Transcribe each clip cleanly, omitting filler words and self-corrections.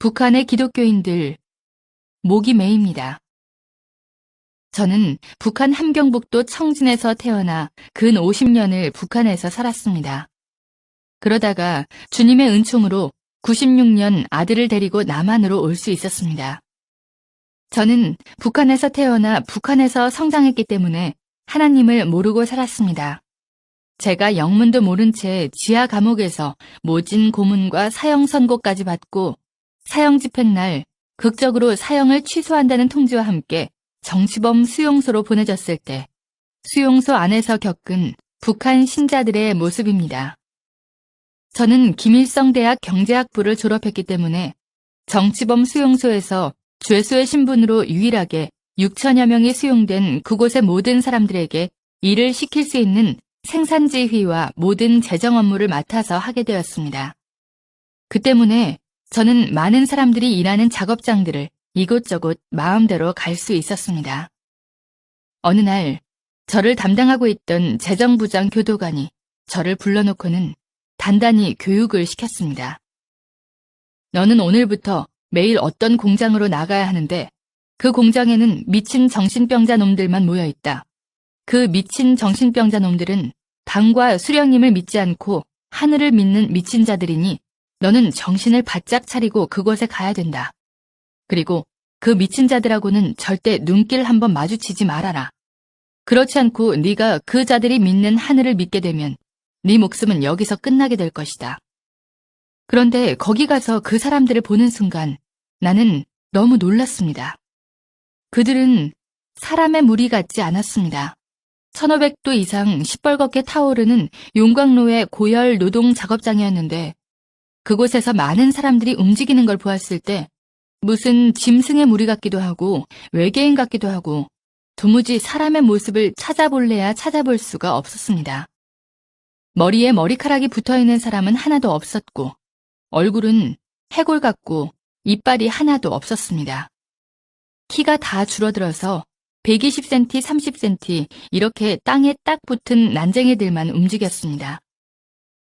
북한의 기독교인들, 목이 메입니다. 저는 북한 함경북도 청진에서 태어나 근 50년을 북한에서 살았습니다. 그러다가 주님의 은총으로 96년 아들을 데리고 남한으로 올 수 있었습니다. 저는 북한에서 태어나 북한에서 성장했기 때문에 하나님을 모르고 살았습니다. 제가 영문도 모른 채 지하 감옥에서 모진 고문과 사형 선고까지 받고 사형 집행날 극적으로 사형을 취소한다는 통지와 함께 정치범 수용소로 보내졌을 때 수용소 안에서 겪은 북한 신자들의 모습입니다. 저는 김일성대학 경제학부를 졸업했기 때문에 정치범 수용소에서 죄수의 신분으로 유일하게 6천여 명이 수용된 그곳의 모든 사람들에게 일을 시킬 수 있는 생산지휘와 모든 재정 업무를 맡아서 하게 되었습니다. 그 때문에 저는 많은 사람들이 일하는 작업장들을 이곳저곳 마음대로 갈 수 있었습니다. 어느 날 저를 담당하고 있던 재정부장 교도관이 저를 불러놓고는 단단히 교육을 시켰습니다. 너는 오늘부터 매일 어떤 공장으로 나가야 하는데 그 공장에는 미친 정신병자 놈들만 모여있다. 그 미친 정신병자 놈들은 당과 수령님을 믿지 않고 하늘을 믿는 미친 자들이니 너는 정신을 바짝 차리고 그곳에 가야 된다. 그리고 그 미친 자들하고는 절대 눈길 한번 마주치지 말아라. 그렇지 않고 네가 그 자들이 믿는 하늘을 믿게 되면 네 목숨은 여기서 끝나게 될 것이다. 그런데 거기 가서 그 사람들을 보는 순간 나는 너무 놀랐습니다. 그들은 사람의 무리 같지 않았습니다. 1500도 이상 시뻘겋게 타오르는 용광로의 고열 노동 작업장이었는데 그곳에서 많은 사람들이 움직이는 걸 보았을 때 무슨 짐승의 무리 같기도 하고 외계인 같기도 하고 도무지 사람의 모습을 찾아볼래야 찾아볼 수가 없었습니다. 머리에 머리카락이 붙어있는 사람은 하나도 없었고 얼굴은 해골 같고 이빨이 하나도 없었습니다. 키가 다 줄어들어서 120cm, 30cm 이렇게 땅에 딱 붙은 난쟁이들만 움직였습니다.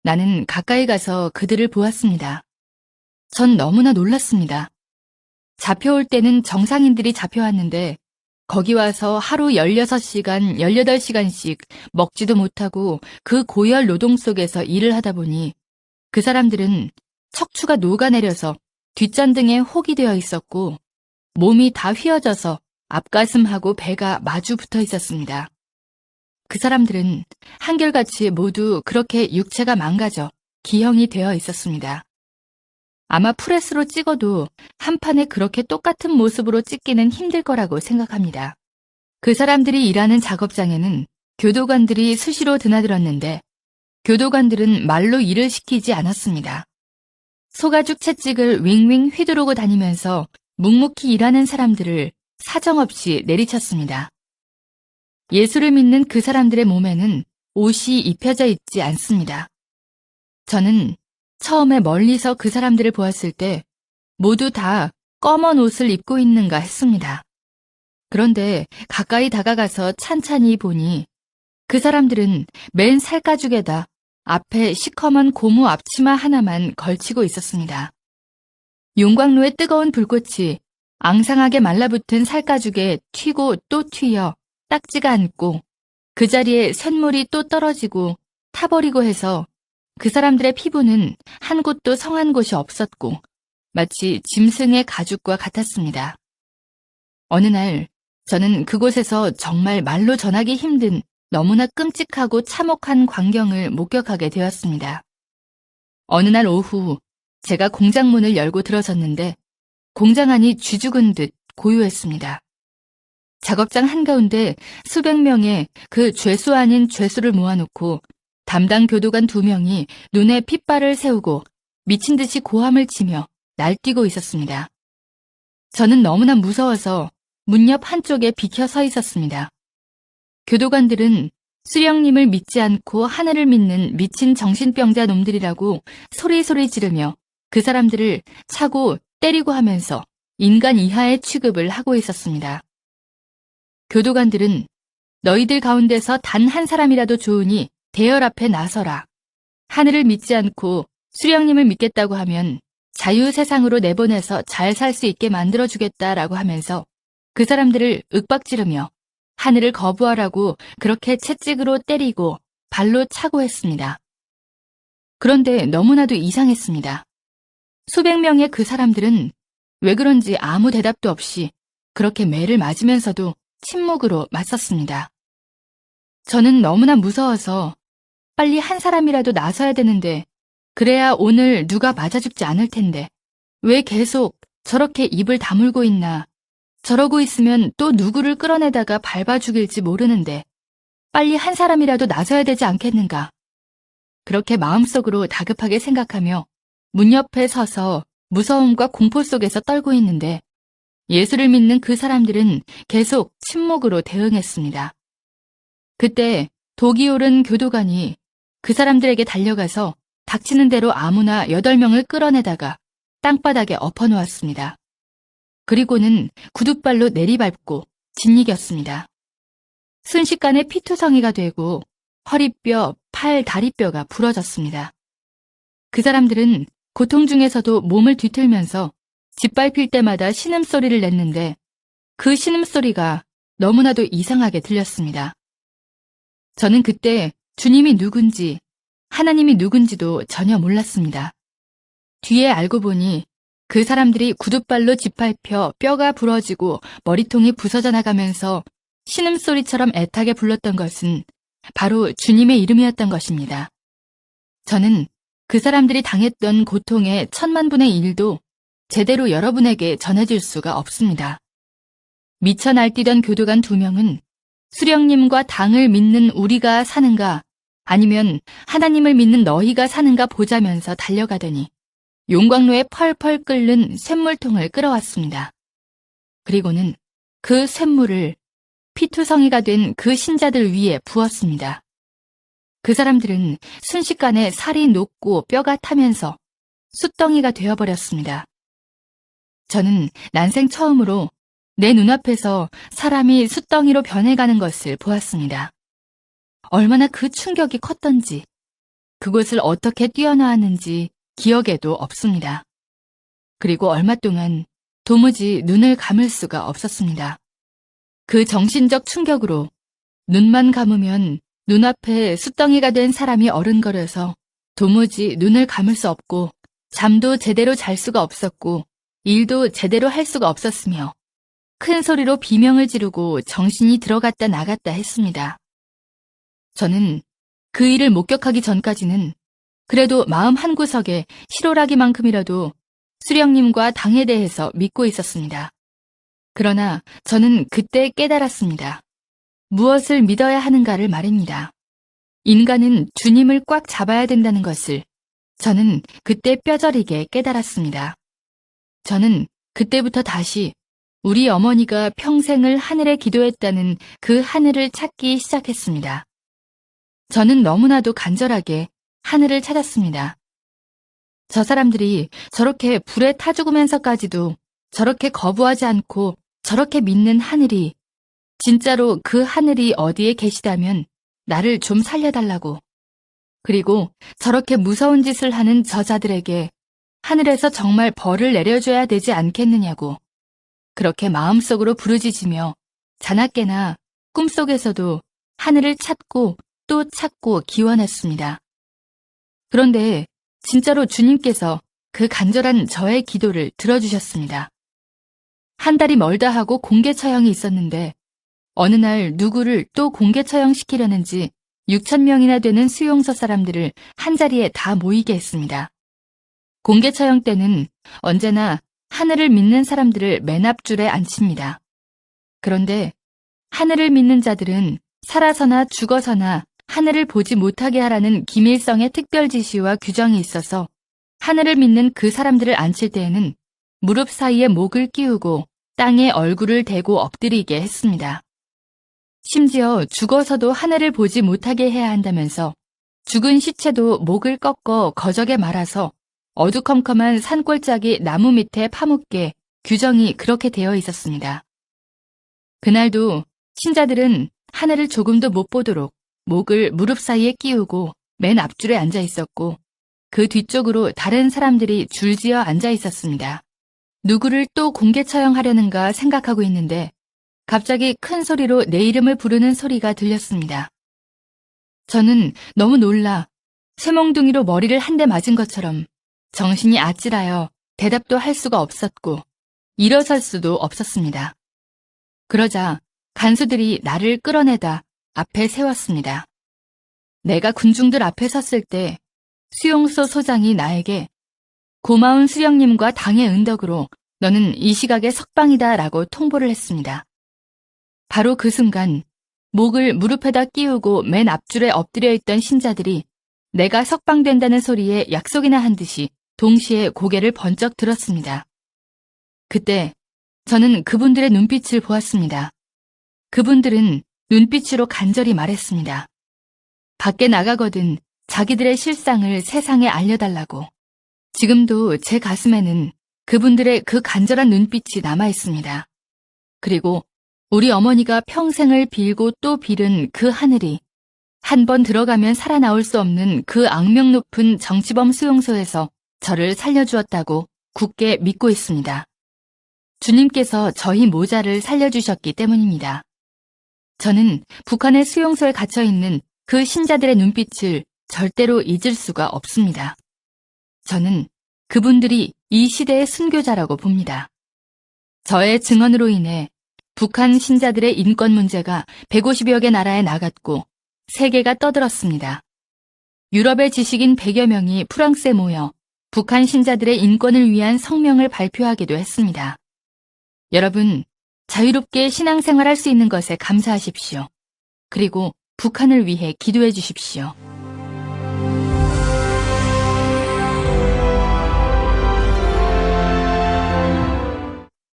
나는 가까이 가서 그들을 보았습니다. 전 너무나 놀랐습니다. 잡혀올 때는 정상인들이 잡혀왔는데 거기 와서 하루 16시간, 18시간씩 먹지도 못하고 그 고열 노동 속에서 일을 하다 보니 그 사람들은 척추가 녹아내려서 뒷잔등에 혹이 되어 있었고 몸이 다 휘어져서 앞가슴하고 배가 마주 붙어 있었습니다. 그 사람들은 한결같이 모두 그렇게 육체가 망가져 기형이 되어 있었습니다. 아마 프레스로 찍어도 한 판에 그렇게 똑같은 모습으로 찍기는 힘들 거라고 생각합니다. 그 사람들이 일하는 작업장에는 교도관들이 수시로 드나들었는데 교도관들은 말로 일을 시키지 않았습니다. 소가죽 채찍을 윙윙 휘두르고 다니면서 묵묵히 일하는 사람들을 사정없이 내리쳤습니다. 예수를 믿는 그 사람들의 몸에는 옷이 입혀져 있지 않습니다. 저는 처음에 멀리서 그 사람들을 보았을 때 모두 다 검은 옷을 입고 있는가 했습니다. 그런데 가까이 다가가서 찬찬히 보니 그 사람들은 맨 살가죽에다 앞에 시커먼 고무 앞치마 하나만 걸치고 있었습니다. 용광로의 뜨거운 불꽃이 앙상하게 말라붙은 살가죽에 튀고 또 튀어 딱지가 않고 그 자리에 쇳물이 또 떨어지고 타버리고 해서 그 사람들의 피부는 한 곳도 성한 곳이 없었고 마치 짐승의 가죽과 같았습니다. 어느 날 저는 그곳에서 정말 말로 전하기 힘든 너무나 끔찍하고 참혹한 광경을 목격하게 되었습니다. 어느 날 오후 제가 공장 문을 열고 들어섰는데 공장 안이 쥐죽은 듯 고요했습니다. 작업장 한가운데 수백 명의 그 죄수 아닌 죄수를 모아놓고 담당 교도관 2명이 눈에 핏발을 세우고 미친 듯이 고함을 치며 날뛰고 있었습니다. 저는 너무나 무서워서 문 옆 한쪽에 비켜 서 있었습니다. 교도관들은 수령님을 믿지 않고 하늘을 믿는 미친 정신병자 놈들이라고 소리소리 지르며 그 사람들을 차고 때리고 하면서 인간 이하의 취급을 하고 있었습니다. 교도관들은 너희들 가운데서 단 한 사람이라도 좋으니 대열 앞에 나서라. 하늘을 믿지 않고 수령님을 믿겠다고 하면 자유 세상으로 내보내서 잘 살 수 있게 만들어주겠다라고 하면서 그 사람들을 윽박지르며 하늘을 거부하라고 그렇게 채찍으로 때리고 발로 차고 했습니다. 그런데 너무나도 이상했습니다. 수백 명의 그 사람들은 왜 그런지 아무 대답도 없이 그렇게 매를 맞으면서도 침묵으로 맞섰습니다. 저는 너무나 무서워서 빨리 한 사람이라도 나서야 되는데 그래야 오늘 누가 맞아 죽지 않을 텐데 왜 계속 저렇게 입을 다물고 있나. 저러고 있으면 또 누구를 끌어내다가 밟아 죽일지 모르는데 빨리 한 사람이라도 나서야 되지 않겠는가. 그렇게 마음속으로 다급하게 생각하며 문 옆에 서서 무서움과 공포 속에서 떨고 있는데 예수를 믿는 그 사람들은 계속 침묵으로 대응했습니다. 그때 독이 오른 교도관이 그 사람들에게 달려가서 닥치는 대로 아무나 8명을 끌어내다가 땅바닥에 엎어놓았습니다. 그리고는 구둣발로 내리밟고 짓이겼습니다. 순식간에 피투성이가 되고 허리뼈, 팔, 다리뼈가 부러졌습니다. 그 사람들은 고통 중에서도 몸을 뒤틀면서 짓밟힐 때마다 신음소리를 냈는데 그 신음소리가 너무나도 이상하게 들렸습니다. 저는 그때 주님이 누군지 하나님이 누군지도 전혀 몰랐습니다. 뒤에 알고 보니 그 사람들이 구둣발로 짓밟혀 뼈가 부러지고 머리통이 부서져 나가면서 신음소리처럼 애타게 불렀던 것은 바로 주님의 이름이었던 것입니다. 저는 그 사람들이 당했던 고통의 10,000,000분의 1도 제대로 여러분에게 전해줄 수가 없습니다. 미쳐 날뛰던 교도관 2명은 수령님과 당을 믿는 우리가 사는가 아니면 하나님을 믿는 너희가 사는가 보자면서 달려가더니 용광로에 펄펄 끓는 쇳물통을 끌어왔습니다. 그리고는 그 쇳물을 피투성이가 된 그 신자들 위에 부었습니다. 그 사람들은 순식간에 살이 녹고 뼈가 타면서 숯덩이가 되어버렸습니다. 저는 난생 처음으로 내 눈앞에서 사람이 숯덩이로 변해가는 것을 보았습니다. 얼마나 그 충격이 컸던지, 그곳을 어떻게 뛰어나왔는지 기억에도 없습니다. 그리고 얼마 동안 도무지 눈을 감을 수가 없었습니다. 그 정신적 충격으로 눈만 감으면 눈앞에 숯덩이가 된 사람이 어른거려서 도무지 눈을 감을 수 없고 잠도 제대로 잘 수가 없었고 일도 제대로 할 수가 없었으며 큰 소리로 비명을 지르고 정신이 들어갔다 나갔다 했습니다. 저는 그 일을 목격하기 전까지는 그래도 마음 한구석에 실오라기만큼이라도 수령님과 당에 대해서 믿고 있었습니다. 그러나 저는 그때 깨달았습니다. 무엇을 믿어야 하는가를 말입니다. 인간은 주님을 꽉 잡아야 된다는 것을 저는 그때 뼈저리게 깨달았습니다. 저는 그때부터 다시 우리 어머니가 평생을 하늘에 기도했다는 그 하늘을 찾기 시작했습니다. 저는 너무나도 간절하게 하늘을 찾았습니다. 저 사람들이 저렇게 불에 타 죽으면서까지도 저렇게 거부하지 않고 저렇게 믿는 하늘이 진짜로 그 하늘이 어디에 계시다면 나를 좀 살려달라고. 그리고 저렇게 무서운 짓을 하는 저자들에게 하늘에서 정말 벌을 내려줘야 되지 않겠느냐고. 그렇게 마음속으로 부르짖으며 자나깨나 꿈속에서도 하늘을 찾고 또 찾고 기원했습니다. 그런데 진짜로 주님께서 그 간절한 저의 기도를 들어주셨습니다. 한 달이 멀다 하고 공개 처형이 있었는데 어느 날 누구를 또 공개 처형시키려는지 6,000명이나 되는 수용소 사람들을 한자리에 다 모이게 했습니다. 공개 처형 때는 언제나 하늘을 믿는 사람들을 맨 앞줄에 앉힙니다. 그런데 하늘을 믿는 자들은 살아서나 죽어서나 하늘을 보지 못하게 하라는 기밀성의 특별 지시와 규정이 있어서 하늘을 믿는 그 사람들을 앉힐 때에는 무릎 사이에 목을 끼우고 땅에 얼굴을 대고 엎드리게 했습니다. 심지어 죽어서도 하늘을 보지 못하게 해야 한다면서 죽은 시체도 목을 꺾어 거적에 말아서 어두컴컴한 산골짜기 나무 밑에 파묻게 규정이 그렇게 되어 있었습니다. 그날도 신자들은 하늘을 조금도 못 보도록 목을 무릎 사이에 끼우고 맨 앞줄에 앉아 있었고 그 뒤쪽으로 다른 사람들이 줄지어 앉아 있었습니다. 누구를 또 공개 처형하려는가 생각하고 있는데 갑자기 큰 소리로 내 이름을 부르는 소리가 들렸습니다. 저는 너무 놀라 쇠몽둥이로 머리를 한 대 맞은 것처럼 정신이 아찔하여 대답도 할 수가 없었고 일어설 수도 없었습니다. 그러자 간수들이 나를 끌어내다 앞에 세웠습니다. 내가 군중들 앞에 섰을 때 수용소 소장이 나에게 고마운 수령님과 당의 은덕으로 너는 이 시각에 석방이다 라고 통보를 했습니다. 바로 그 순간 목을 무릎에다 끼우고 맨 앞줄에 엎드려 있던 신자들이 내가 석방된다는 소리에 약속이나 한 듯이 동시에 고개를 번쩍 들었습니다. 그때 저는 그분들의 눈빛을 보았습니다. 그분들은 눈빛으로 간절히 말했습니다. 밖에 나가거든 자기들의 실상을 세상에 알려달라고. 지금도 제 가슴에는 그분들의 그 간절한 눈빛이 남아 있습니다. 그리고 우리 어머니가 평생을 빌고 또 빌은 그 하늘이 한 번 들어가면 살아나올 수 없는 그 악명 높은 정치범 수용소에서 저를 살려주었다고 굳게 믿고 있습니다. 주님께서 저희 모자를 살려주셨기 때문입니다. 저는 북한의 수용소에 갇혀있는 그 신자들의 눈빛을 절대로 잊을 수가 없습니다. 저는 그분들이 이 시대의 순교자라고 봅니다. 저의 증언으로 인해 북한 신자들의 인권 문제가 150여 개 나라에 나갔고 세계가 떠들었습니다. 유럽의 지식인 100여 명이 프랑스에 모여 북한 신자들의 인권을 위한 성명을 발표하기도 했습니다. 여러분, 자유롭게 신앙생활할 수 있는 것에 감사하십시오. 그리고 북한을 위해 기도해 주십시오.